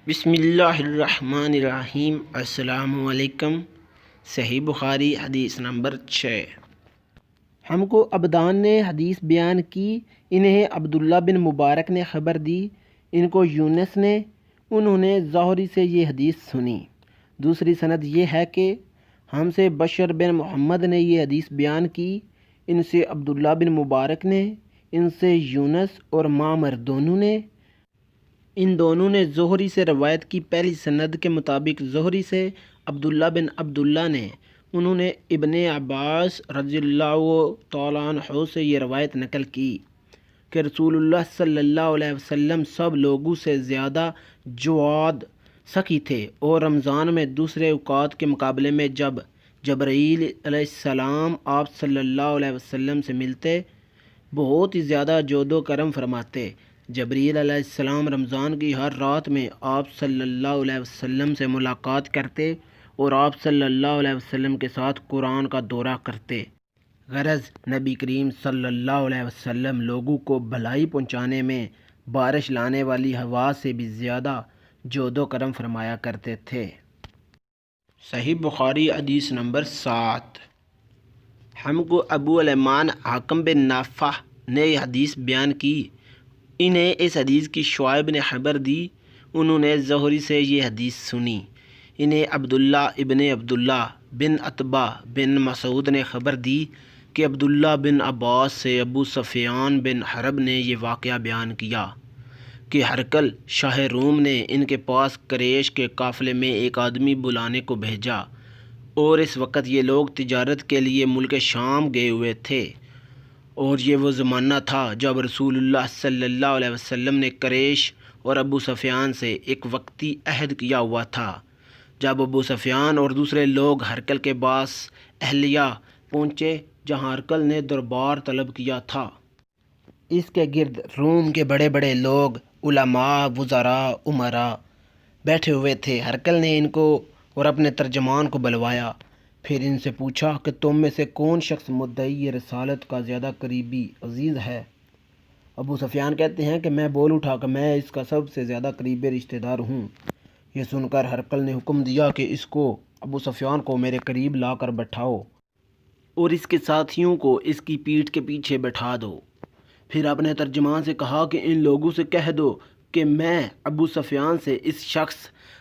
بسم اللہ الرحمن الرحیم۔ السلام علیکم۔ صحیح بخاری حدیث نمبر 6۔ ہم کو ابدان نے حدیث بیان کی، انہیں عبداللہ بن مبارک نے خبر دی، ان کو یونس نے، انہوں نے زہری سے یہ حدیث سنی۔ دوسری سند یہ ہے کہ ہم سے بشر بن محمد نے یہ حدیث بیان کی، ان سے عبداللہ بن مبارک نے، ان سے یونس اور معمر دونوں نے زہری سے روایت کی۔ پہلی سند کے مطابق زہری سے عبداللہ بن عبداللہ نے، انہوں نے ابن عباس رضی اللہ تعالیٰ عنہ سے یہ روایت نقل کی کہ رسول اللہ صلی اللہ علیہ وسلم سب لوگوں سے زیادہ جواد سخی تھے، اور رمضان میں دوسرے اوقات کے مقابلے میں جب جبرائیل علیہ السلام آپ صلی اللہ علیہ وسلم سے ملتے بہت ہی زیادہ جود و کرم فرماتے۔ جبرائیل علیہ السلام رمضان کی ہر رات میں آپ صلی اللہ علیہ وسلم سے ملاقات کرتے اور آپ صلی اللہ علیہ وسلم کے ساتھ قرآن کا دورہ کرتے۔ غرض نبی کریم صلی اللہ علیہ وسلم لوگوں کو بھلائی پہنچانے میں بارش لانے والی ہوا سے بھی زیادہ جود و کرم فرمایا کرتے تھے۔ صحیح بخاری حدیث نمبر 7۔ ہم کو ابو الیمان حاکم بن نافع نے یہ حدیث بیان کی، انہیں اس حدیث کی شعیب نے خبر دی، انہوں نے زہری سے یہ حدیث سنی، انہیں عبداللہ ابن عبداللہ بن عتبہ بن مسعود نے خبر دی کہ عبداللہ بن عباس سے ابو سفیان بن حرب نے یہ واقعہ بیان کیا کہ ہرقل شاہ روم نے ان کے پاس قریش کے قافلے میں ایک آدمی بلانے کو بھیجا، اور اس وقت یہ لوگ تجارت کے لیے ملک شام گئے ہوئے تھے، اور یہ وہ زمانہ تھا جب رسول اللہ صلی اللہ علیہ وسلم نے قریش اور ابو سفیان سے ایک وقتی عہد کیا ہوا تھا۔ جب ابو سفیان اور دوسرے لوگ ہرقل کے پاس اہلیہ پہنچے جہاں ہرقل نے دربار طلب کیا تھا، اس کے گرد روم کے بڑے بڑے لوگ، علماء، وزراء، امراء بیٹھے ہوئے تھے۔ ہرقل نے ان کو اور اپنے ترجمان کو بلوایا، پھر ان سے پوچھا کہ تم میں سے کون شخص مدعی رسالت کا زیادہ قریبی عزیز ہے؟ ابو سفیان کہتے ہیں کہ میں بول اٹھا کہ میں اس کا سب سے زیادہ قریبی رشتہ دار ہوں۔ یہ سن کر ہرقل نے حکم دیا کہ اس کو، ابو سفیان کو میرے قریب لا کر بٹھاؤ اور اس کے ساتھیوں کو اس کی پیٹھ کے پیچھے بٹھا دو۔ پھر اپنے ترجمان سے کہا کہ ان لوگوں سے کہہ دو کہ میں ابو سفیان سے اس شخص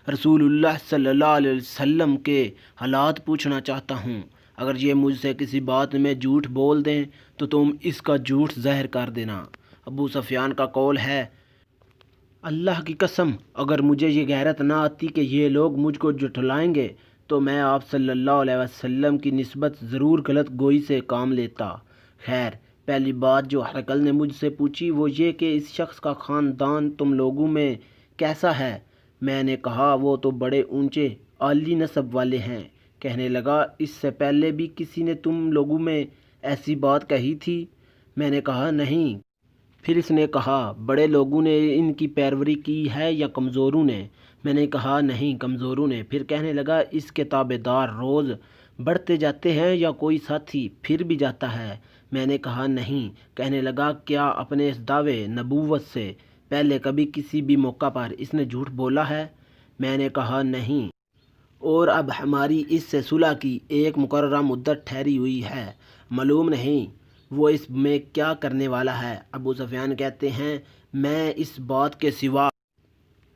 رسول اللہ صلی اللہ علیہ وسلم کے حالات پوچھنا چاہتا ہوں، اگر یہ مجھ سے کسی بات میں جھوٹ بول دیں تو تم اس کا جھوٹ ظاہر کر دینا۔ ابو سفیان کا قول ہے، اللہ کی قسم اگر مجھے یہ غیرت نہ آتی کہ یہ لوگ مجھ کو جھٹلائیں گے تو میں آپ صلی اللہ علیہ وسلم کی نسبت ضرور غلط گوئی سے کام لیتا۔ خیر، پہلی بات جو ہرقل نے مجھ سے پوچھی وہ یہ کہ اس شخص کا خاندان تم لوگوں میں کیسا ہے؟ میں نے کہا وہ تو بڑے اونچے عالی نسب والے ہیں۔ کہنے لگا اس سے پہلے بھی کسی نے تم لوگوں میں ایسی بات کہی تھی؟ میں نے کہا نہیں۔ پھر اس نے کہا بڑے لوگوں نے ان کی پیروی کی ہے یا کمزوروں نے؟ میں نے کہا نہیں، کمزوروں نے۔ پھر کہنے لگا اس کے تابع دار روز بڑھتے جاتے ہیں یا کوئی ساتھی پھر بھی جاتا ہے؟ میں نے کہا نہیں۔ کہنے لگا کیا اپنے اس دعوے نبوت سے پہلے کبھی کسی بھی موقع پر اس نے جھوٹ بولا ہے؟ میں نے کہا نہیں، اور اب ہماری اس سے صلح کی ایک مقررہ مدت ٹھہری ہوئی ہے، معلوم نہیں وہ اس میں کیا کرنے والا ہے۔ ابو سفیان کہتے ہیں میں اس بات کے سوا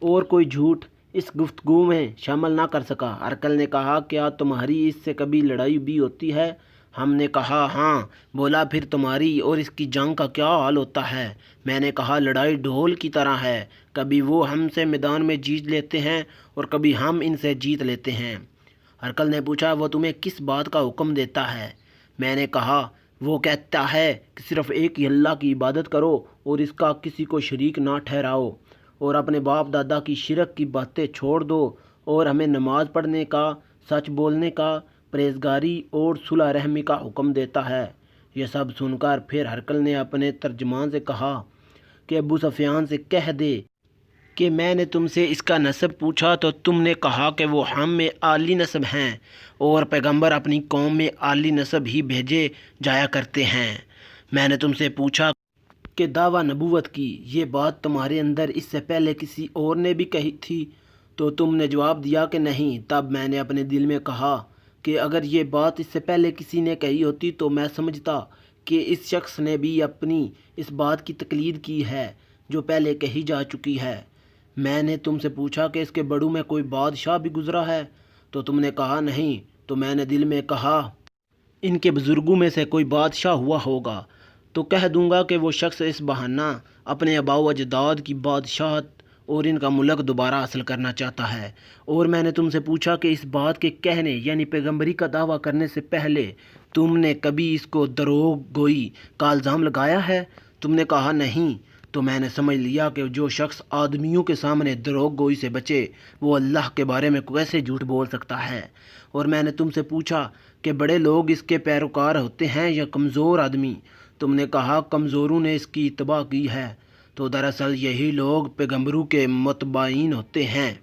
اور کوئی جھوٹ اس گفتگو میں شامل نہ کر سکا۔ ہرقل نے کہا کیا تمہاری اس سے کبھی لڑائی بھی ہوتی ہے؟ ہم نے کہا ہاں۔ بولا پھر تمہاری اور اس کی جنگ کا کیا حال ہوتا ہے؟ میں نے کہا لڑائی ڈھول کی طرح ہے، کبھی وہ ہم سے میدان میں جیت لیتے ہیں اور کبھی ہم ان سے جیت لیتے ہیں۔ ہرقل نے پوچھا وہ تمہیں کس بات کا حکم دیتا ہے؟ میں نے کہا وہ کہتا ہے کہ صرف ایک ہی اللہ کی عبادت کرو اور اس کا کسی کو شریک نہ ٹھہراؤ، اور اپنے باپ دادا کی شرک کی باتیں چھوڑ دو، اور ہمیں نماز پڑھنے کا، سچ بولنے کا، پرہیزگاری اور صلح رحمی کا حکم دیتا ہے۔ یہ سب سن کر پھر ہرقل نے اپنے ترجمان سے کہا کہ ابو سفیان سے کہہ دے کہ میں نے تم سے اس کا نسب پوچھا تو تم نے کہا کہ وہ ہم میں عالی نسب ہیں، اور پیغمبر اپنی قوم میں عالی نسب ہی بھیجے جایا کرتے ہیں۔ میں نے تم سے پوچھا کہ دعویٰ نبوت کی یہ بات تمہارے اندر اس سے پہلے کسی اور نے بھی کہی تھی؟ تو تم نے جواب دیا کہ نہیں۔ تب میں نے اپنے دل میں کہا کہ اگر یہ بات اس سے پہلے کسی نے کہی ہوتی تو میں سمجھتا کہ اس شخص نے بھی اپنی اس بات کی تقلید کی ہے جو پہلے کہی جا چکی ہے۔ میں نے تم سے پوچھا کہ اس کے بڑوں میں کوئی بادشاہ بھی گزرا ہے، تو تم نے کہا نہیں۔ تو میں نے دل میں کہا ان کے بزرگوں میں سے کوئی بادشاہ ہوا ہوگا تو کہہ دوں گا کہ وہ شخص اس بہانہ اپنے آباء و اجداد کی بادشاہت اور ان کا ملک دوبارہ حاصل کرنا چاہتا ہے۔ اور میں نے تم سے پوچھا کہ اس بات کے کہنے یعنی پیغمبری کا دعویٰ کرنے سے پہلے تم نے کبھی اس کو دروغ گوئی کا الزام لگایا ہے؟ تم نے کہا نہیں۔ تو میں نے سمجھ لیا کہ جو شخص آدمیوں کے سامنے دروغ گوئی سے بچے وہ اللہ کے بارے میں کیسے جھوٹ بول سکتا ہے۔ اور میں نے تم سے پوچھا کہ بڑے لوگ اس کے پیروکار ہوتے ہیں یا کمزور آدمی؟ تم نے کہا کمزوروں نے اس کی اتباع کی ہے۔ تو دراصل یہی لوگ پیغمبروں کے متبعین ہوتے ہیں۔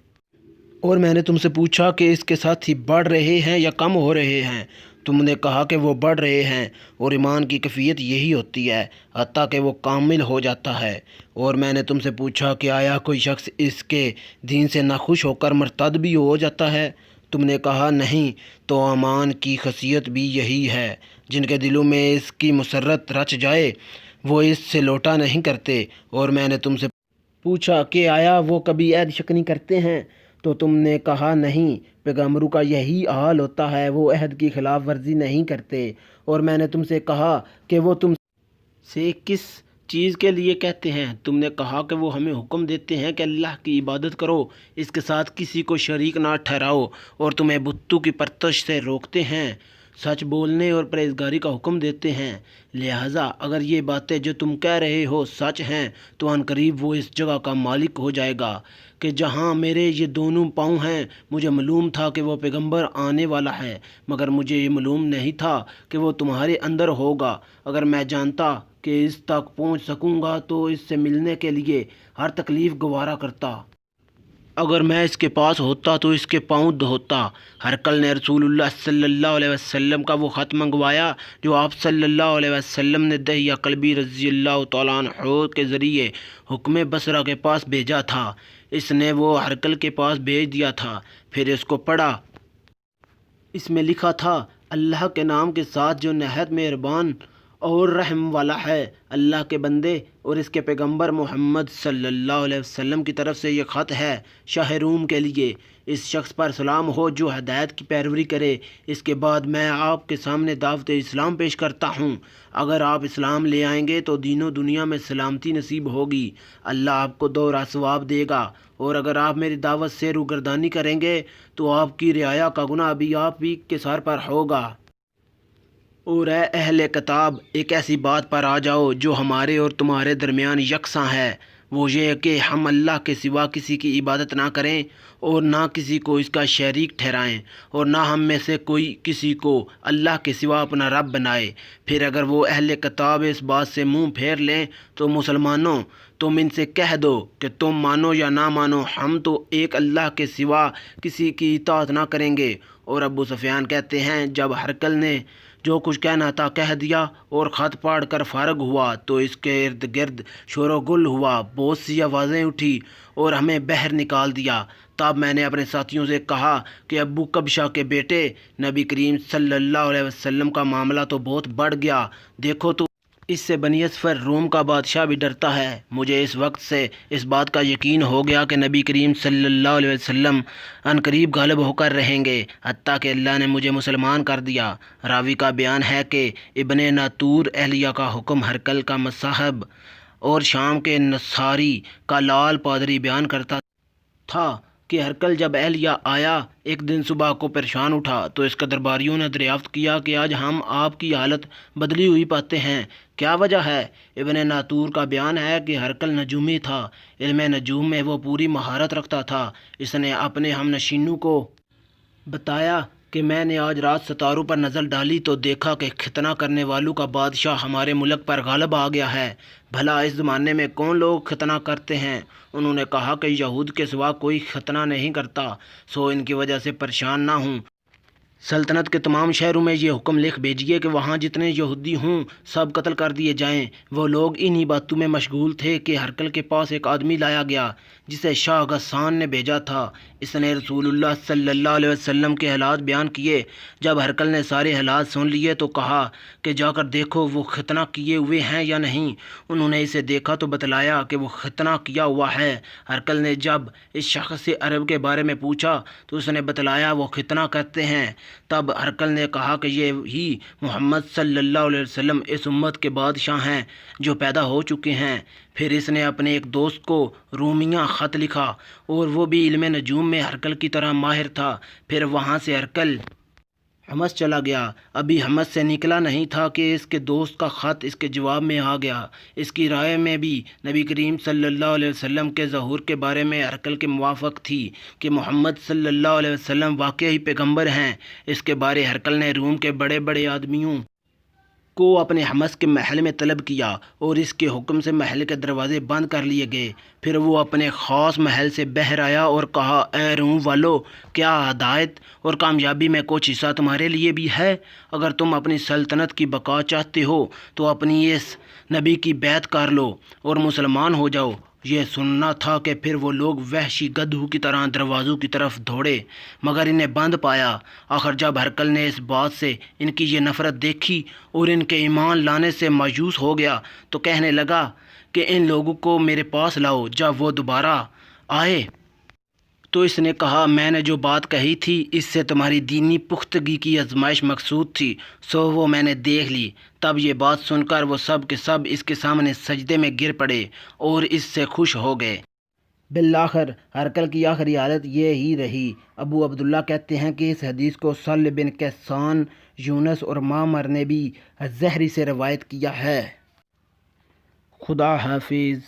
اور میں نے تم سے پوچھا کہ اس کے ساتھی بڑھ رہے ہیں یا کم ہو رہے ہیں؟ تم نے کہا کہ وہ بڑھ رہے ہیں، اور ایمان کی کیفیت یہی ہوتی ہے حتیٰ کہ وہ کامل ہو جاتا ہے۔ اور میں نے تم سے پوچھا کہ آیا کوئی شخص اس کے دین سے ناخوش ہو کر مرتد بھی ہو جاتا ہے؟ تم نے کہا نہیں۔ تو ایمان کی خاصیت بھی یہی ہے، جن کے دلوں میں اس کی مسرت رچ جائے وہ اس سے لوٹا نہیں کرتے۔ اور میں نے تم سے پوچھا کہ آیا وہ کبھی عہد شکنی کرتے ہیں؟ تو تم نے کہا نہیں۔ پیغمبروں کا یہی حال ہوتا ہے، وہ عہد کی خلاف ورزی نہیں کرتے۔ اور میں نے تم سے کہا کہ وہ تم سے کس چیز کے لیے کہتے ہیں؟ تم نے کہا کہ وہ ہمیں حکم دیتے ہیں کہ اللہ کی عبادت کرو، اس کے ساتھ کسی کو شریک نہ ٹھہراؤ، اور تمہیں بتوں کی پرستش سے روکتے ہیں، سچ بولنے اور پرہیزگاری کا حکم دیتے ہیں۔ لہٰذا اگر یہ باتیں جو تم کہہ رہے ہو سچ ہیں تو عنقریب وہ اس جگہ کا مالک ہو جائے گا کہ جہاں میرے یہ دونوں پاؤں ہیں۔ مجھے معلوم تھا کہ وہ پیغمبر آنے والا ہے، مگر مجھے یہ معلوم نہیں تھا کہ وہ تمہارے اندر ہوگا۔ اگر میں جانتا کہ اس تک پہنچ سکوں گا تو اس سے ملنے کے لیے ہر تکلیف گوارا کرتا۔ اگر میں اس کے پاس ہوتا تو اس کے پاؤں دھوتا۔ ہرقل نے رسول اللہ صلی اللہ علیہ وسلم کا وہ خط منگوایا جو آپ صلی اللہ علیہ وسلم نے دحیہ کلبی رضی اللہ تعالیٰ عنہ کے ذریعے حکم بصرہ کے پاس بھیجا تھا۔ اس نے وہ ہرقل کے پاس بھیج دیا تھا، پھر اس کو پڑھا۔ اس میں لکھا تھا اللہ کے نام کے ساتھ جو نہایت مہربان اور رحم والا ہے۔ اللہ کے بندے اور اس کے پیغمبر محمد صلی اللہ علیہ وسلم کی طرف سے یہ خط ہے شاہ روم کے لیے۔ اس شخص پر سلام ہو جو ہدایت کی پیروی کرے۔ اس کے بعد میں آپ کے سامنے دعوت اسلام پیش کرتا ہوں۔ اگر آپ اسلام لے آئیں گے تو دین و دنیا میں سلامتی نصیب ہوگی، اللہ آپ کو دوہرا ثواب دے گا، اور اگر آپ میری دعوت سے روگردانی کریں گے تو آپ کی رعایا کا گناہ بھی آپ ہی کے سر پر ہوگا۔ اور اے اہل کتاب، ایک ایسی بات پر آ جاؤ جو ہمارے اور تمہارے درمیان یکساں ہے، وہ یہ کہ ہم اللہ کے سوا کسی کی عبادت نہ کریں اور نہ کسی کو اس کا شریک ٹھہرائیں، اور نہ ہم میں سے کوئی کسی کو اللہ کے سوا اپنا رب بنائے۔ پھر اگر وہ اہل کتاب اس بات سے منہ پھیر لیں تو مسلمانوں، تم ان سے کہہ دو کہ تم مانو یا نہ مانو، ہم تو ایک اللہ کے سوا کسی کی اطاعت نہ کریں گے۔ اور ابو سفیان کہتے ہیں جب ہرقل نے جو کچھ کہنا تھا کہہ دیا اور خط پڑھ کر فارغ ہوا تو اس کے ارد گرد شور و گل ہوا، بہت سی آوازیں اٹھی اور ہمیں باہر نکال دیا۔ تب میں نے اپنے ساتھیوں سے کہا کہ ابو کبشہ کے بیٹے، نبی کریم صلی اللہ علیہ وسلم کا معاملہ تو بہت بڑھ گیا، دیکھو تو اس سے بنی اصفر روم کا بادشاہ بھی ڈرتا ہے۔ مجھے اس وقت سے اس بات کا یقین ہو گیا کہ نبی کریم صلی اللہ علیہ وسلم عنقریب غالب ہو کر رہیں گے، حتیٰ کہ اللہ نے مجھے مسلمان کر دیا۔ راوی کا بیان ہے کہ ابن ناطور اہلیہ کا حکم ہرقل کا مصاحب اور شام کے نصاری کا لال پادری بیان کرتا تھا کہ ہرقل جب اہلیہ آیا ایک دن صبح کو پریشان اٹھا تو اس کے درباریوں نے دریافت کیا کہ آج ہم آپ کی حالت بدلی ہوئی پاتے ہیں، کیا وجہ ہے؟ ابن ناطور کا بیان ہے کہ ہرقل نجومی تھا، علم نجوم میں وہ پوری مہارت رکھتا تھا۔ اس نے اپنے ہم نشینوں کو بتایا کہ میں نے آج رات ستاروں پر نظر ڈالی تو دیکھا کہ ختنہ کرنے والوں کا بادشاہ ہمارے ملک پر غالب آ گیا ہے، بھلا اس زمانے میں کون لوگ ختنہ کرتے ہیں؟ انہوں نے کہا کہ یہود کے سوا کوئی ختنہ نہیں کرتا، سو ان کی وجہ سے پریشان نہ ہوں۔ سلطنت کے تمام شہروں میں یہ حکم لکھ بھیجیے کہ وہاں جتنے یہودی ہوں سب قتل کر دیے جائیں۔ وہ لوگ انہی باتوں میں مشغول تھے کہ ہرقل کے پاس ایک آدمی لایا گیا جسے شاہ غسان نے بھیجا تھا۔ اس نے رسول اللہ صلی اللہ علیہ وسلم کے حالات بیان کیے۔ جب ہرقل نے سارے حالات سن لیے تو کہا کہ جا کر دیکھو وہ ختنہ کیے ہوئے ہیں یا نہیں۔ انہوں نے اسے دیکھا تو بتلایا کہ وہ ختنہ کیا ہوا ہے۔ ہرقل نے جب اس شخص سے عرب کے بارے میں پوچھا تو اس نے بتلایا وہ ختنہ کرتے ہیں۔ تب ہرقل نے کہا کہ یہ ہی محمد صلی اللہ علیہ وسلم اس امت کے بادشاہ ہیں جو پیدا ہو چکے ہیں۔ پھر اس نے اپنے ایک دوست کو رومیہ خط لکھا اور وہ بھی علم نجوم میں ہرقل کی طرح ماہر تھا۔ پھر وہاں سے ہرقل حمص چلا گیا۔ ابھی حمص سے نکلا نہیں تھا کہ اس کے دوست کا خط اس کے جواب میں آ گیا۔ اس کی رائے میں بھی نبی کریم صلی اللہ علیہ وسلم کے ظہور کے بارے میں ہرقل کے موافق تھی کہ محمد صلی اللہ علیہ وسلم واقعی پیغمبر ہیں۔ اس کے بارے ہرقل نے روم کے بڑے بڑے آدمیوں کو اپنے حمص کے محل میں طلب کیا اور اس کے حکم سے محل کے دروازے بند کر لیے گئے۔ پھر وہ اپنے خاص محل سے باہر آیا اور کہا اے روم والو، کیا ہدایت اور کامیابی میں کچھ حصہ تمہارے لیے بھی ہے؟ اگر تم اپنی سلطنت کی بقا چاہتے ہو تو اپنی اس نبی کی بیعت کر لو اور مسلمان ہو جاؤ۔ یہ سننا تھا کہ پھر وہ لوگ وحشی گدھوں کی طرح دروازوں کی طرف دوڑے مگر انہیں بند پایا۔ آخر جب ہرقل نے اس بات سے ان کی یہ نفرت دیکھی اور ان کے ایمان لانے سے مایوس ہو گیا تو کہنے لگا کہ ان لوگوں کو میرے پاس لاؤ۔ جب وہ دوبارہ آئے تو اس نے کہا میں نے جو بات کہی تھی اس سے تمہاری دینی پختگی کی آزمائش مقصود تھی، سو وہ میں نے دیکھ لی۔ تب یہ بات سن کر وہ سب کے سب اس کے سامنے سجدے میں گر پڑے اور اس سے خوش ہو گئے۔ بالآخر ہرقل کی آخری حالت یہ ہی رہی۔ ابو عبداللہ کہتے ہیں کہ اس حدیث کو سہل بن کیسان، یونس اور معمر نے بھی زہری سے روایت کیا ہے۔ خدا حافظ۔